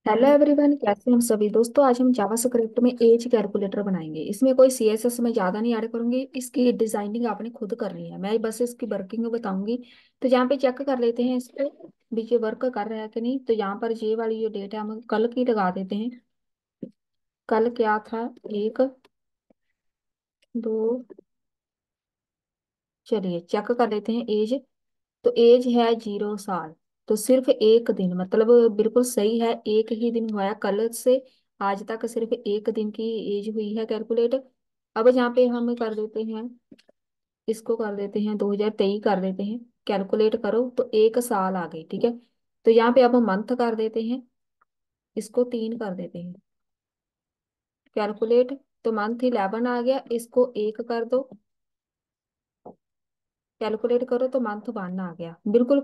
Hello everyone, कैसे हैं हम सभी दोस्तों। आज हम जावा स्क्रिप्ट में एज कैलकुलेटर बनाएंगे। इसमें कोई सीएसएस में ज़्यादा नहीं ऐड करूंगी। इसकी डिजाइनिंग आपने खुद करनी है, मैं बस इसकी वर्किंग बताऊंगी। तो यहाँ पे चेक कर लेते हैं इसको भी ये वर्क कर रहा है कि नहीं। तो यहाँ पर ये वाली जो डेट है हम कल की लगा देते हैं। कल क्या था? एक, दो, चलिए चेक कर लेते हैं एज। तो एज है 0 साल। तो सिर्फ एक दिन, मतलब बिल्कुल सही है, एक ही दिन हुआ है कल से आज तक, सिर्फ एक दिन की एज हुई है कैलकुलेट। अब यहाँ पे हम कर देते हैं, इसको कर देते हैं 2023 कर देते हैं। कैलकुलेट करो तो 1 साल आ गई, ठीक है। तो यहाँ पे अब मंथ कर देते हैं, इसको 3 कर देते हैं। कैलकुलेट, तो मंथ 11 आ गया, इसको 1 कर दो। कैलकुलेट करो तो मंथ 1 आ गया। बिल्कुल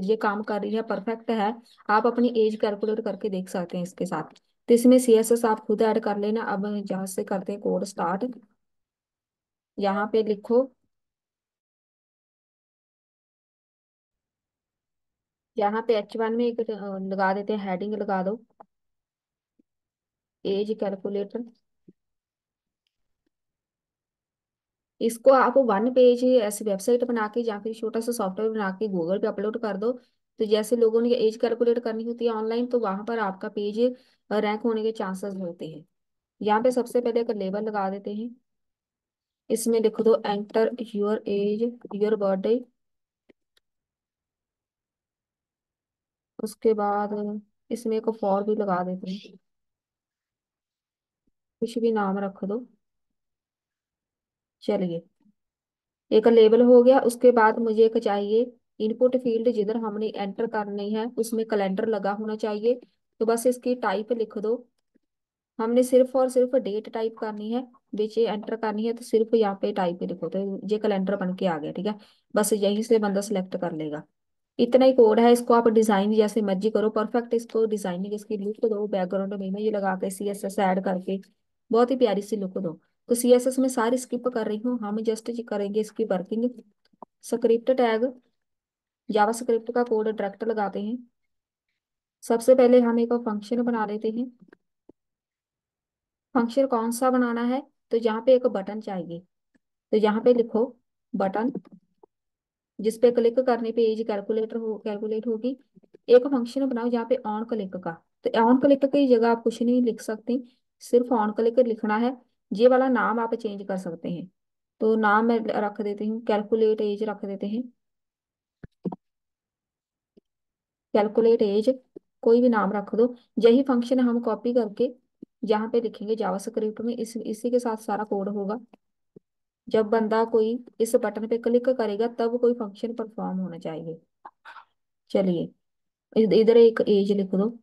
ये काम कर रही है, परफेक्ट है। आप अपनी एज कैलकुलेट करके देख सकते हैं इसके साथ। तो इसमें सीएसएस आप खुद ऐड कर लेना। अब जहाँ से करते हैं कोड स्टार्ट, यहाँ पे लिखो। यहाँ पे H1 में एक लगा देते हैं, हेडिंग लगा दो, एज कैलकुलेटर। इसको आप 1 पेज ऐसी वेबसाइट बना के या फिर छोटा सा सॉफ्टवेयर बना के गूगल पे अपलोड कर दो। तो जैसे लोगों ने एज कैलकुलेट करनी होती है ऑनलाइन, तो वहां पर आपका पेज रैंक होने के चांसेस होते हैं। यहाँ पे सबसे पहले एक लेबल लगा देते हैं। इसमें लिख दो enter your age, your birthday. उसके बाद इसमें एक फॉर भी लगा देते हैं, कुछ भी नाम रख दो। चलिए, एक लेबल हो गया। उसके बाद मुझे एक चाहिए इनपुट फील्ड, जिधर हमने एंटर करनी है उसमें कैलेंडर लगा होना चाहिए। तो बस इसकी टाइप लिख दो। हमने सिर्फ और सिर्फ डेट टाइप करनी है, बीच एंटर करनी है, तो सिर्फ यहाँ पे टाइप ही लिखो तो ये कैलेंडर बन के आ गया, ठीक है। बस यहीं से बंदा सिलेक्ट कर लेगा। इतना ही कोड है। इसको आप डिजाइन जैसे मर्जी करो, परफेक्ट इसको डिजाइनिंग इसकी लुक दो, बैकग्राउंड में ये लगा के सीएसएस ऐड करके बहुत ही प्यारी सी लुक दो। तो सीएसएस में सारी स्किप कर रही हूँ, हम जस्ट करेंगे इसकी वर्किंग। स्क्रिप्ट टैग, जावा स्क्रिप्ट का कोड डायरेक्ट लगाते हैं। सबसे पहले हम एक फंक्शन बना लेते हैं। फंक्शन कौन सा बनाना है? तो यहाँ पे एक बटन चाहिए। तो यहाँ पे लिखो बटन, जिस पे क्लिक करने पे एज कैलकुलेट होगी। एक फंक्शन बनाओ जहाँ पे ऑन क्लिक का। तो ऑन क्लिक की जगह आप कुछ नहीं लिख सकते, सिर्फ ऑन क्लिक लिखना है। ये वाला नाम आप चेंज कर सकते हैं। तो नाम मैं रख देती हूँ कैलकुलेट एज, रख देते हैं कैलकुलेट एज, कोई भी नाम रख दो। यही फंक्शन हम कॉपी करके यहाँ पे लिखेंगे जावा स्क्रिप्ट में, इसी के साथ सारा कोड होगा। जब बंदा कोई इस बटन पे क्लिक करेगा तब कोई फंक्शन परफॉर्म होना चाहिए। चलिए, इधर एक एज लिख दो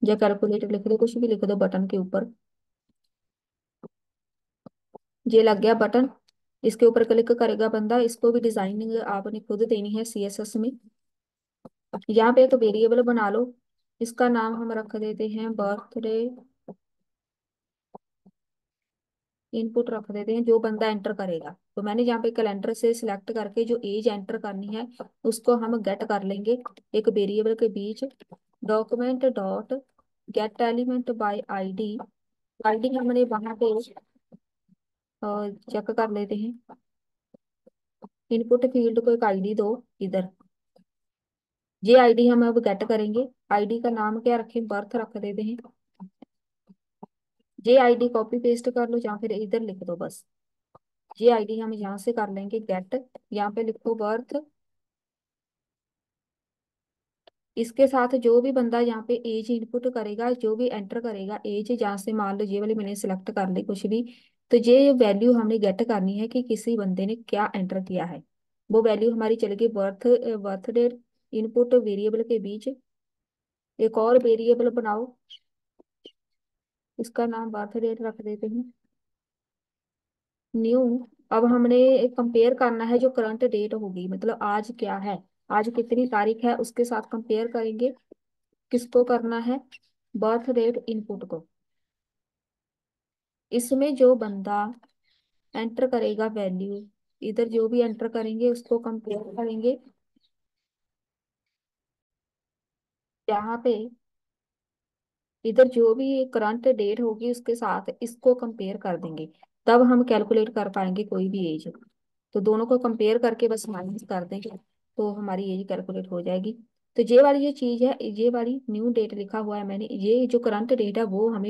या कैलकुलेटर लिख दो, कुछ भी लिख दो बटन के ऊपर। ये लग गया बटन। इसके ऊपर क्लिक करेगा बंदा। इसको भी डिजाइनिंग आपने खुद देनी है सीएसएस में। यहाँ पे एक वेरिएबल बना लो, इसका नाम हम रख देते हैं बर्थडे। इनपुट रख देते हैं जो बंदा एंटर करेगा। तो मैंने यहाँ पे कैलेंडर से सिलेक्ट करके जो एज एंटर करनी है उसको हम गेट कर लेंगे एक वेरिएबल के बीच। Document dot get element by ID. ID हमने वहां पे चेक कर लेते हैं। इनपुट फील्ड को एक आईडी दो इधर। ये आईडी हम अब गेट करेंगे। आईडी का नाम क्या रखें? बर्थ रख देते हैं। ये आईडी कॉपी पेस्ट कर लो या फिर इधर लिख दो बस। ये आईडी हम यहाँ से कर लेंगे गेट। यहाँ पे लिखो बर्थ। इसके साथ जो भी बंदा यहाँ पे एज इनपुट करेगा, जो भी एंटर करेगा एज, जहाँ से मान लो ये वाली मैंने सिलेक्ट कर ली कुछ भी, तो ये वैल्यू हमने गेट करनी है कि किसी बंदे ने क्या एंटर किया है। वो वैल्यू हमारी चलेगी बर्थ डेट। इनपुट वेरिएबल के बीच एक और वेरिएबल बनाओ, इसका नाम बर्थ डेट रख देते हैं, न्यू। अब हमने कंपेयर करना है जो करंट डेट होगी, मतलब आज क्या है, आज कितनी तारीख है, उसके साथ कंपेयर करेंगे। किसको करना है? बर्थ डेट इनपुट को। इसमें जो बंदा एंटर करेगा वैल्यू, इधर जो भी एंटर करेंगे उसको कंपेयर करेंगे। यहाँ पे इधर जो भी करंट डेट होगी उसके साथ इसको कंपेयर कर देंगे, तब हम कैलकुलेट कर पाएंगे कोई भी एज। तो दोनों को कंपेयर करके बस माइनस कर देंगे, तो हमारी एज कैलकुलेट हो जाएगी। तो ये वाली जो चीज है, ये वाली न्यू डेट लिखा हुआ है मैंने, ये जो करंट डेट है वो हमें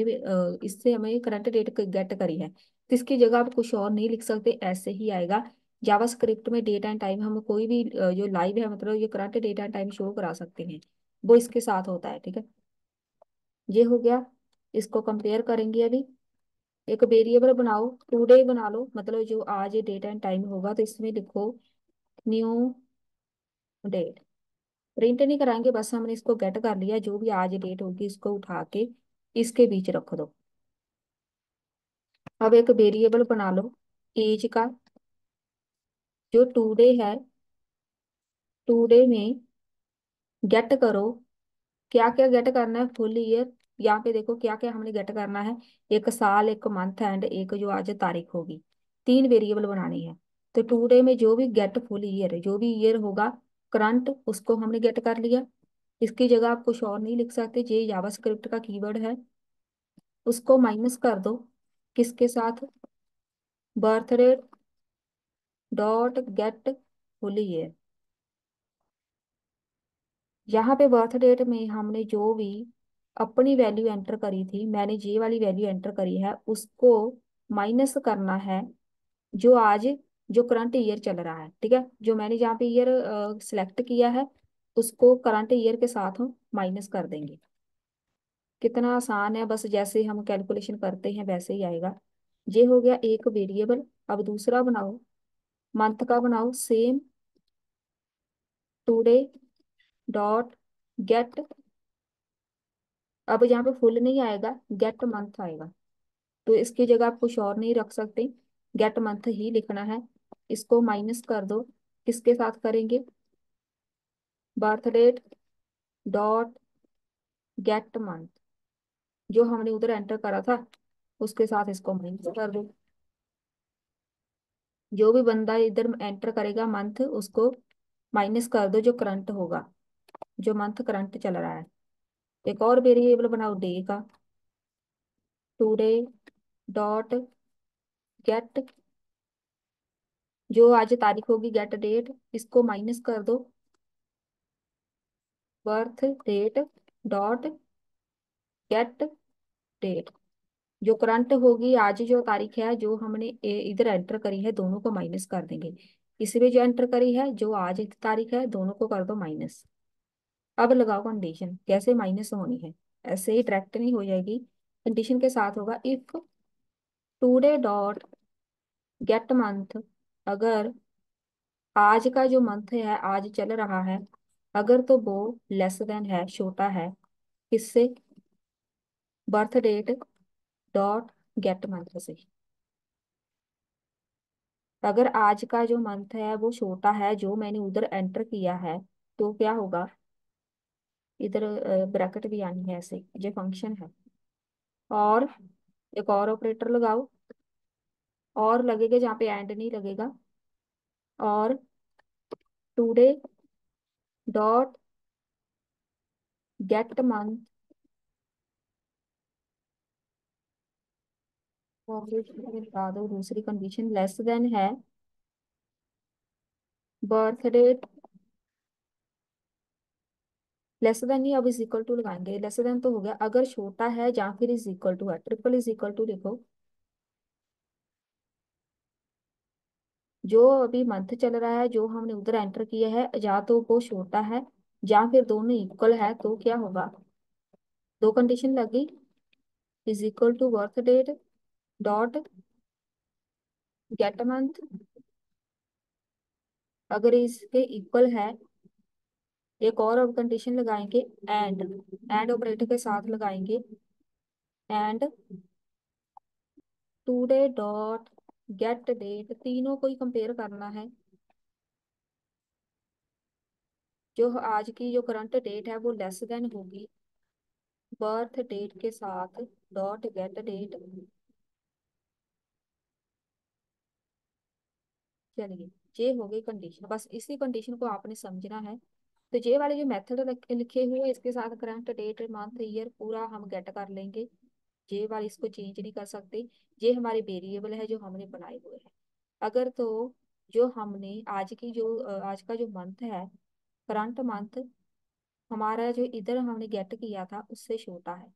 इससे हमें करंट डेट गेट करी है, तो इसकी जगह आप कुछ और नहीं लिख सकते, ऐसे ही आएगा। जावास्क्रिप्ट में डेट एंड टाइम हम कोई भी जो लाइव है, मतलब ये current date and time show करा सकते हैं, वो इसके साथ होता है, ठीक है। ये हो गया। इसको कंपेयर करेंगे अभी। एक वेरिएबल बनाओ, टुडे बना लो, मतलब जो आज डेट एंड टाइम होगा, तो इसमें लिखो न्यू डेट। प्रिंट नहीं कराएंगे, बस हमने इसको गेट कर लिया, जो भी आज डेट होगी इसको उठा के इसके बीच रख दो। अब एक वेरिएबल बना लो एज का, जो टुडे है, टुडे में गेट करो। क्या क्या गेट करना है, फुल ईयर। यहाँ पे देखो क्या क्या हमने गेट करना है, एक साल, एक मंथ एंड एक जो आज तारीख होगी, तीन वेरिएबल बनानी है। तो टुडे में जो भी गेट फुल ईयर है, जो भी ईयर होगा करंट, उसको हमने गेट कर लिया। इसकी जगह आप कुछ और नहीं लिख सकते, ये जावास्क्रिप्ट का कीवर्ड है। उसको माइनस कर दो, किसके साथ, birth date dot get full year. यहाँ पे बर्थ डेट में हमने जो भी अपनी वैल्यू एंटर करी थी, मैंने जे वाली वैल्यू एंटर करी है, उसको माइनस करना है जो आज, जो करंट ईयर चल रहा है, ठीक है। जो मैंने जहाँ पे ईयर सिलेक्ट किया है, उसको करंट ईयर के साथ हम माइनस कर देंगे। कितना आसान है, बस जैसे हम कैलकुलेशन करते हैं वैसे ही आएगा। ये हो गया एक वेरिएबल। अब दूसरा बनाओ, मंथ का बनाओ सेम, टुडे डॉट गेट। अब यहाँ पे फुल नहीं आएगा, गेट मंथ आएगा, तो इसकी जगह आप कुछ और नहीं रख सकते, गेट मंथ ही लिखना है। इसको माइनस कर दो, किसके साथ करेंगे, birth date dot get month, जो हमने उधर एंटर करा था उसके साथ इसको माइनस कर दो। जो भी बंदा इधर एंटर करेगा मंथ, उसको माइनस कर दो जो करंट होगा, जो मंथ करंट चल रहा है। एक और वेरिएबल बनाओ डे का, टुडे डॉट गेट, जो आज तारीख होगी गेट डेट, इसको माइनस कर दो, birth date dot get date, जो करंट होगी आज जो तारीख है, जो हमने इधर एंटर करी है, दोनों को माइनस कर देंगे। इसमें जो एंटर करी है जो आज की तारीख है, दोनों को कर दो माइनस। अब लगाओ कंडीशन, कैसे माइनस होनी है, ऐसे ही डायरेक्ट नहीं हो जाएगी, कंडीशन के साथ होगा। If today dot get month, अगर आज का जो मंथ है आज चल रहा है, अगर तो वो लेस देन है, छोटा है, किससे, birth date dot get month से। अगर आज का जो मंथ है वो छोटा है जो मैंने उधर एंटर किया है, तो क्या होगा, इधर ब्रैकेट भी आनी है, ऐसे ये फंक्शन है। और एक और ऑपरेटर लगाओ, और लगेगा जहाँ पे एंड नहीं लगेगा, और टुडे डॉट गेट मंथ, और फिर बता दो दूसरी कंडीशन लेस देन है, बर्थ डेट, लेस देन ही, अब इज इक्वल टू लगाएंगे, लेस देन तो हो गया, अगर छोटा है या फिर इज इक्वल टू है, ट्रिपल इज इक्वल टू लिखो। जो अभी मंथ चल रहा है जो हमने उधर एंटर किया है, या तो वो छोटा है या फिर दोनों इक्वल है, तो क्या होगा, दो कंडीशन लगी, is equal to birth date dot get month. अगर इसके इक्वल है, एक और अब कंडीशन लगाएंगे, एंड, एंड ऑपरेटर के साथ लगाएंगे, and today dot get date, तीनों को ही कंपेयर करना है। जो आज की जो करंट डेट है वो लेस देन होगी बर्थ डेट के साथ, डॉट गेट डेट। चलिए, ये हो गई कंडीशन, बस इसी कंडीशन को आपने समझना है। तो ये वाले जो मेथड लिखे हुए हैं, इसके साथ करंट डेट मंथ ईयर पूरा हम गेट कर लेंगे। ये वाले इसको चेंज नहीं कर सकते। ये हमारे वेरिएबल है जो हमने बनाए हुए हैं। अगर तो जो हमने आज का जो मंथ है, करंट मंथ, हमारा जो इधर हमने गेट किया था उससे छोटा है।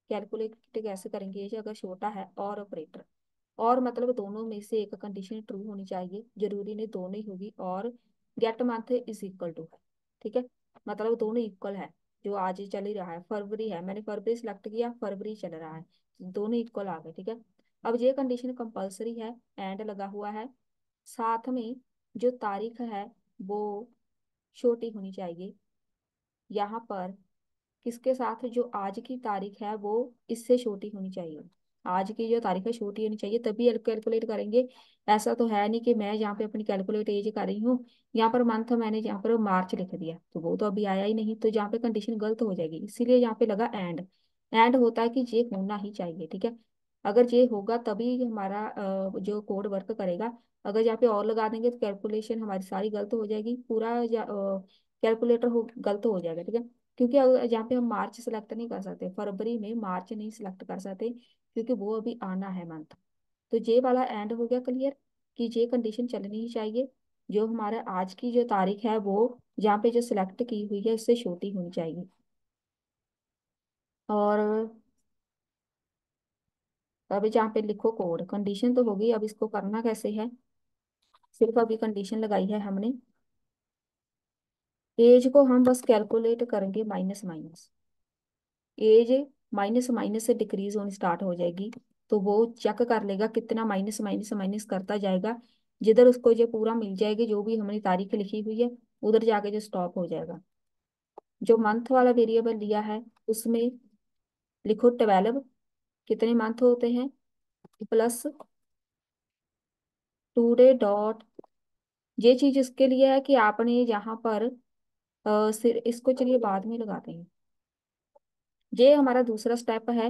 कैलकुलेट कैसे करेंगे ये, अगर छोटा है और ऑपरेटर, और मतलब दोनों में से एक कंडीशन ट्रू होनी चाहिए, जरूरी नहीं दोनों ही होगी, और get month is equal to है। ठीक है, मतलब दोनों इक्वल है। जो आज चल ही रहा है फरवरी है, मैंने फरवरी सिलेक्ट किया, फरवरी चल रहा है, दोनों इक्वल आ गए। ठीक है, अब ये कंडीशन कंपलसरी है, एंड लगा हुआ है, साथ में जो तारीख है वो छोटी होनी चाहिए। यहाँ पर किसके साथ, जो आज की तारीख है वो इससे छोटी होनी चाहिए। आज की जो तारीख है छोटी होनी चाहिए, तभी कैलकुलेट करेंगे। ऐसा तो है नहीं कि मैं यहाँ पे अपनी कैलकुलेट एज कर रही हूँ, यहाँ पर मंथ मैंने यहाँ पर मार्च लिख दिया तो वो तो अभी आया ही नहीं, तो यहाँ पे कंडीशन गलत हो जाएगी, इसीलिए यहाँ पे लगा एंड। एंड होता है कि ये होना ही चाहिए। ठीक है, अगर ये होगा तभी हमारा जो कोड वर्क करेगा। अगर यहाँ पे और लगा देंगे तो कैलकुलेशन हमारी सारी गलत हो जाएगी, पूरा कैलकुलेटर हो गलत हो जाएगा। ठीक है, क्योंकि यहाँ पे हम मार्च सेलेक्ट नहीं कर सकते, फरवरी में मार्च नहीं सिलेक्ट कर सकते, क्योंकि वो अभी आना है मंथ। तो ये वाला एंड हो गया क्लियर, कि ये कंडीशन चलनी ही चाहिए, जो हमारा आज की जो तारीख है वो यहाँ पे जो सिलेक्ट की हुई है उससे छोटी होनी चाहिए। और अब जहाँ पे लिखो कोड, कंडीशन तो होगी, अब इसको करना कैसे है, सिर्फ अभी कंडीशन लगाई है हमने। एज को हम बस कैलकुलेट करेंगे minus minus, age minus minus से डिक्रीज होनी स्टार्ट हो जाएगी, तो वो चेक कर लेगा कितना माइनस माइनस माइनस करता जाएगा, जिधर उसको जो पूरा मिल जाएगी जो भी हमने तारीख लिखी हुई है, उधर जाके जो स्टॉप हो जाएगा। जो मंथ वाला वेरिएबल लिया है उसमें लिखो 12, कितने मंथ होते हैं, प्लस टुडे डॉट, ये चीज इसके लिए है कि आपने यहाँ पर सिर इसको चलिए बाद में लगाते हैं। ये हमारा दूसरा स्टेप है,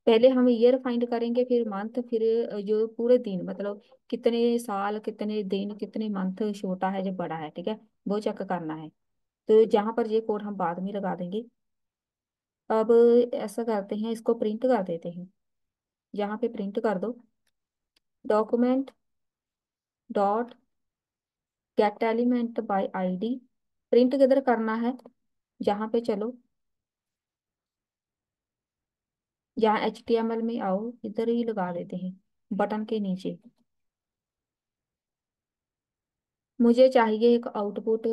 पहले हम ईयर फाइंड करेंगे, फिर मंथ, फिर जो पूरे दिन मतलब कितने साल कितने दिन कितने मंथ छोटा है जब बड़ा है। ठीक है, वो चेक करना है, तो जहाँ पर ये कोड हम बाद में लगा देंगे। अब ऐसा करते हैं, इसको प्रिंट कर देते हैं, यहाँ पे प्रिंट कर दो, document dot get element by ID. Print किधर करना है, जहाँ पे चलो, यहाँ HTML में आओ, इधर ही लगा देते हैं बटन के नीचे। मुझे चाहिए एक आउटपुट,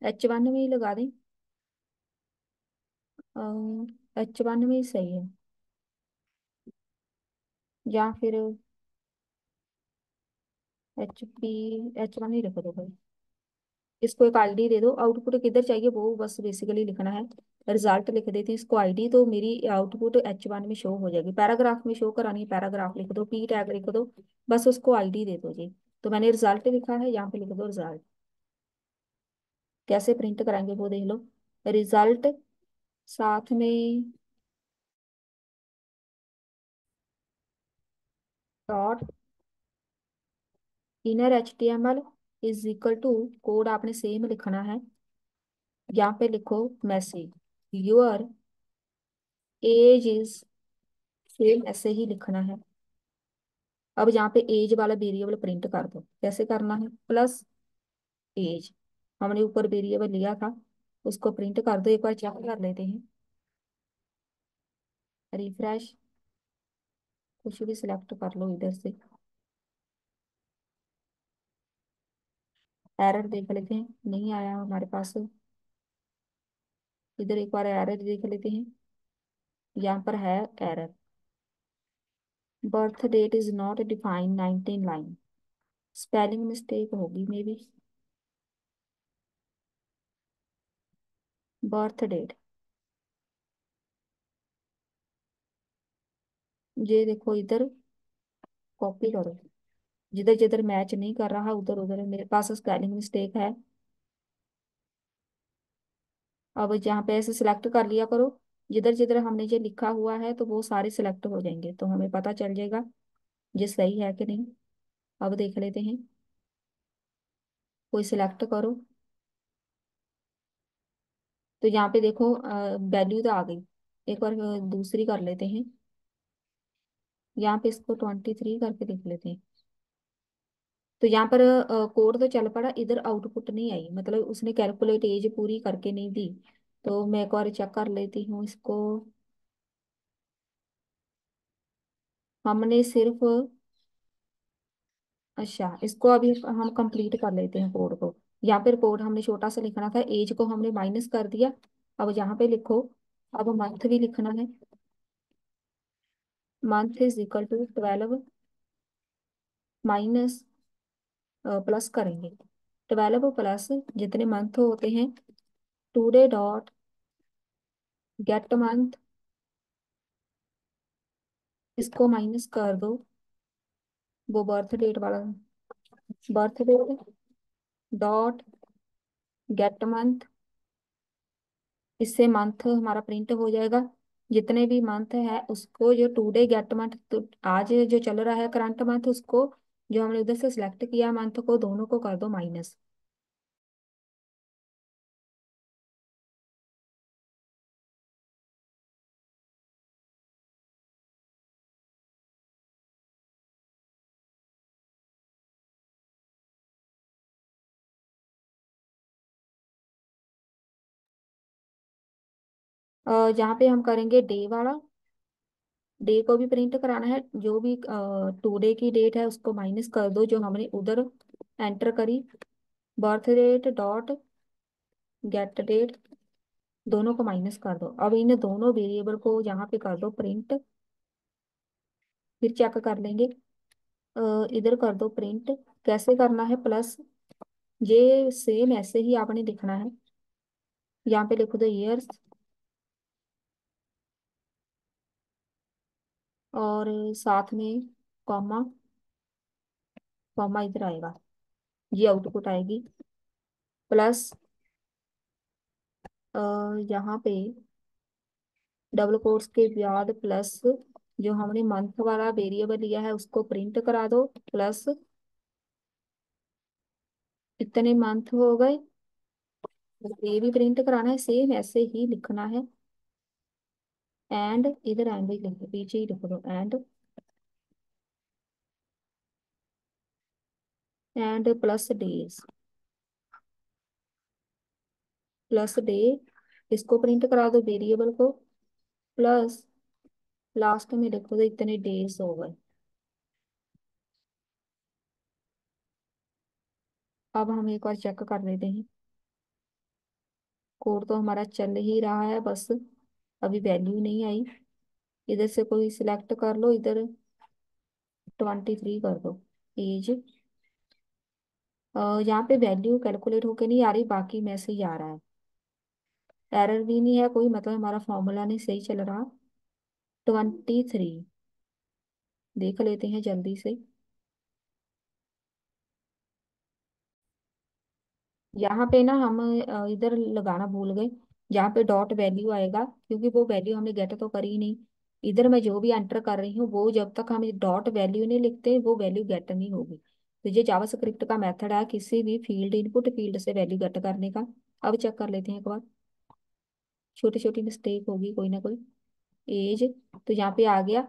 H1 में ही लगा दें, H1 में ही सही है, या फिर HP, H1 ही रख दो भाई। इसको एक आईडी दे दो, आउटपुट किधर चाहिए वो बस बेसिकली लिखना है, रिजल्ट लिख देते हैं इसको आईडी, तो मेरी आउटपुट H1 में शो हो जाएगी। पैराग्राफ में शो करानी है, पैराग्राफ लिख दो, P टैग लिख दो, बस उसको आईडी दे दो जी। तो मैंने रिजल्ट लिखा है, यहाँ पे लिख दो रिजल्ट। कैसे प्रिंट कराएंगे वो देख लो, रिजल्ट, साथ में dot inner HTML is equal to, code आपने सेम लिखना है, यहाँ पे लिखो message your age is, same ऐसे ही लिखना है। अब यहाँ पे एज वाला वेरिएबल प्रिंट कर दो, कैसे करना है, प्लस एज, हमने ऊपर वेरिएबल लिया था उसको प्रिंट कर दो, एक बार चेक कर लेते हैं, रिफ्रेश, कुछ भी सिलेक्ट कर लो इधर से, एरर देख लेते हैं, नहीं आया हमारे पास, इधर एक बार एरर देख लेते हैं, यहाँ पर है error, birth date is not defined 19 line, spelling mistake होगी मे बी, बर्थ डेट, ये देखो इधर कॉपी करो, जिधर जिधर मैच नहीं कर रहा उधर उधर मेरे पास स्पेलिंग मिस्टेक है। अब जहाँ पे ऐसे सिलेक्ट कर लिया करो, जिधर जिधर हमने ये लिखा हुआ है तो वो सारे सिलेक्ट हो जाएंगे, तो हमें पता चल जाएगा ये सही है कि नहीं। अब देख लेते हैं, कोई सिलेक्ट करो, तो यहाँ पे देखो वैल्यू तो आ गई। एक बार दूसरी कर लेते हैं। यहाँ पे इसको 23 करके देख लेते हैं। तो यहाँ पर कोड तो चल पड़ा, इधर आउटपुट नहीं आई, मतलब उसने कैलकुलेट एज पूरी करके नहीं दी। तो मैं एक बार चेक कर लेती हूँ इसको। हमने सिर्फ, अच्छा इसको अभी हम कंप्लीट कर लेते हैं कोड को। यहाँ पर कोड हमने छोटा सा लिखना था, एज को हमने माइनस कर दिया। अब यहाँ पे लिखो, अब मंथ भी लिखना है। Month is equal to 12 minus, plus करेंगे 12 प्लस जितने मंथ होते हैं, टुडे डॉट गेट मंथ, इसको माइनस कर दो वो बर्थ डेट वाला, birth date dot get month. इससे मंथ हमारा प्रिंट हो जाएगा। जितने भी मंथ है उसको, जो टुडे गेट मंथ, तो आज जो चल रहा है करंट मंथ, उसको जो हमने उधर से सिलेक्ट किया मंथ को, दोनों को कर दो माइनस। जहाँ पे हम करेंगे डे वाला, डे को भी प्रिंट कराना है, जो भी टुडे की डेट है उसको माइनस कर दो जो हमने उधर एंटर करी, birth date dot get date, दोनों को माइनस कर दो। अब इन दोनों वेरिएबल को यहाँ पे कर दो प्रिंट। फिर चेक कर लेंगे, इधर कर दो प्रिंट। कैसे करना है, प्लस, ये सेम ऐसे ही आपने लिखना है। यहाँ पे लिखो दो ईयर्स, और साथ में कॉमा, कॉमा इधर आएगा, ये आउटपुट आएगी। प्लस यहाँ पे डबल कोट्स के बाद प्लस, जो हमने मंथ वाला वेरिएबल लिया है उसको प्रिंट करा दो, प्लस इतने मंथ हो गए। ये भी प्रिंट कराना है, सेम ऐसे ही लिखना है। एंड इधर एंड ही लिखो, पीछे ही लिख दो and plus days, plus day, इसको प्रिंट करा दो वेरिएबल को, प्लस लास्ट में लिखो तो इतने डेज हो गए। अब हम एक बार चेक कर लेते हैं। कोड तो हमारा चल ही रहा है, बस अभी वैल्यू नहीं आई। इधर से कोई सिलेक्ट कर लो, इधर 23 कर दो एज। यहाँ पे वैल्यू कैलकुलेट होके नहीं आ रही, बाकी मैसेज आ रहा है। एरर भी नहीं है कोई, मतलब हमारा फॉर्मूला नहीं सही चल रहा। 23 देख लेते हैं जल्दी से। यहाँ पे ना हम इधर लगाना भूल गए, जहाँ पे डॉट वैल्यू आएगा, क्योंकि वो वैल्यू हमने गेट तो करी ही नहीं। इधर मैं जो भी एंटर कर रही हूँ वो, जब तक हम डॉट वैल्यू नहीं लिखते वो वैल्यू गेट नहीं होगी। तो ये जावास्क्रिप्ट का मेथड है किसी भी फील्ड, इनपुट फील्ड से वैल्यू गेट करने का। अब चेक कर लेते हैं एक बार, छोटी छोटी मिस्टेक होगी कोई ना कोई। एज, तो यहाँ पे आ गया,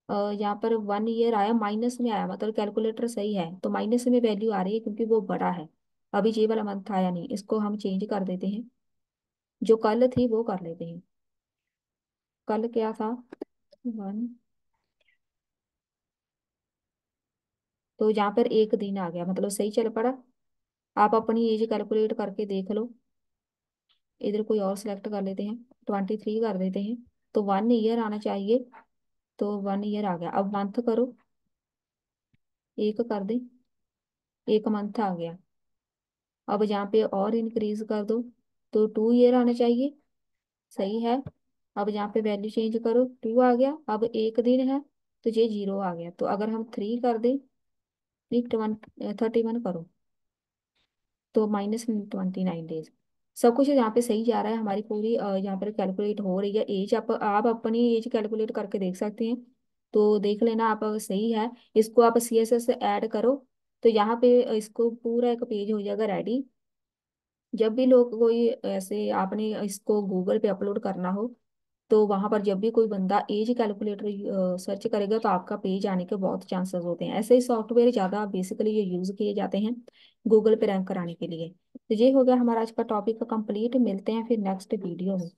यहाँ पर 1 ईयर आया, माइनस में आया, मतलब कैलकुलेटर सही है तो माइनस में वैल्यू आ रही है क्योंकि वो बड़ा है। अभी ये वाला मंथ आया नहीं, इसको हम चेंज कर देते हैं। जो कल थी वो कर लेते हैं। कल क्या था, 1, तो यहाँ पर एक दिन आ गया, मतलब सही चल पड़ा। आप अपनी एज कैलकुलेट करके देख लो। इधर कोई और सिलेक्ट कर लेते हैं, 23 कर देते हैं, तो 1 ईयर आना चाहिए। तो 1 ईयर आ गया। अब मंथ करो, एक कर दें, एक मंथ आ गया। अब यहाँ पे और इंक्रीज कर दो, तो 2 ईयर आना चाहिए, सही है। अब यहाँ पे वैल्यू चेंज करो, 2 आ गया। अब एक दिन है तो ये 0 आ गया। तो अगर हम 3 कर दें, नहीं 31 करो, तो -29 डेज। सब कुछ यहाँ पे सही जा रहा है, हमारी पूरी यहाँ पर कैलकुलेट हो रही है एज। आप अपनी एज कैलकुलेट करके देख सकते हैं। तो देख लेना आप, सही है। इसको आप CSS से ऐड करो, तो यहाँ पे इसको पूरा एक पेज हो जाएगा रेडी। जब भी लोग कोई ऐसे, आपने इसको गूगल पे अपलोड करना हो, तो वहां पर जब भी कोई बंदा एज कैलकुलेटर सर्च करेगा तो आपका पेज आने के बहुत चांसेस होते हैं। ऐसे ही सॉफ्टवेयर ज़्यादा बेसिकली ये यूज़ किए जाते हैं गूगल पे रैंक कराने के लिए। तो ये हो गया हमारा आज का टॉपिक कंप्लीट। मिलते हैं फिर नेक्स्ट वीडियो में।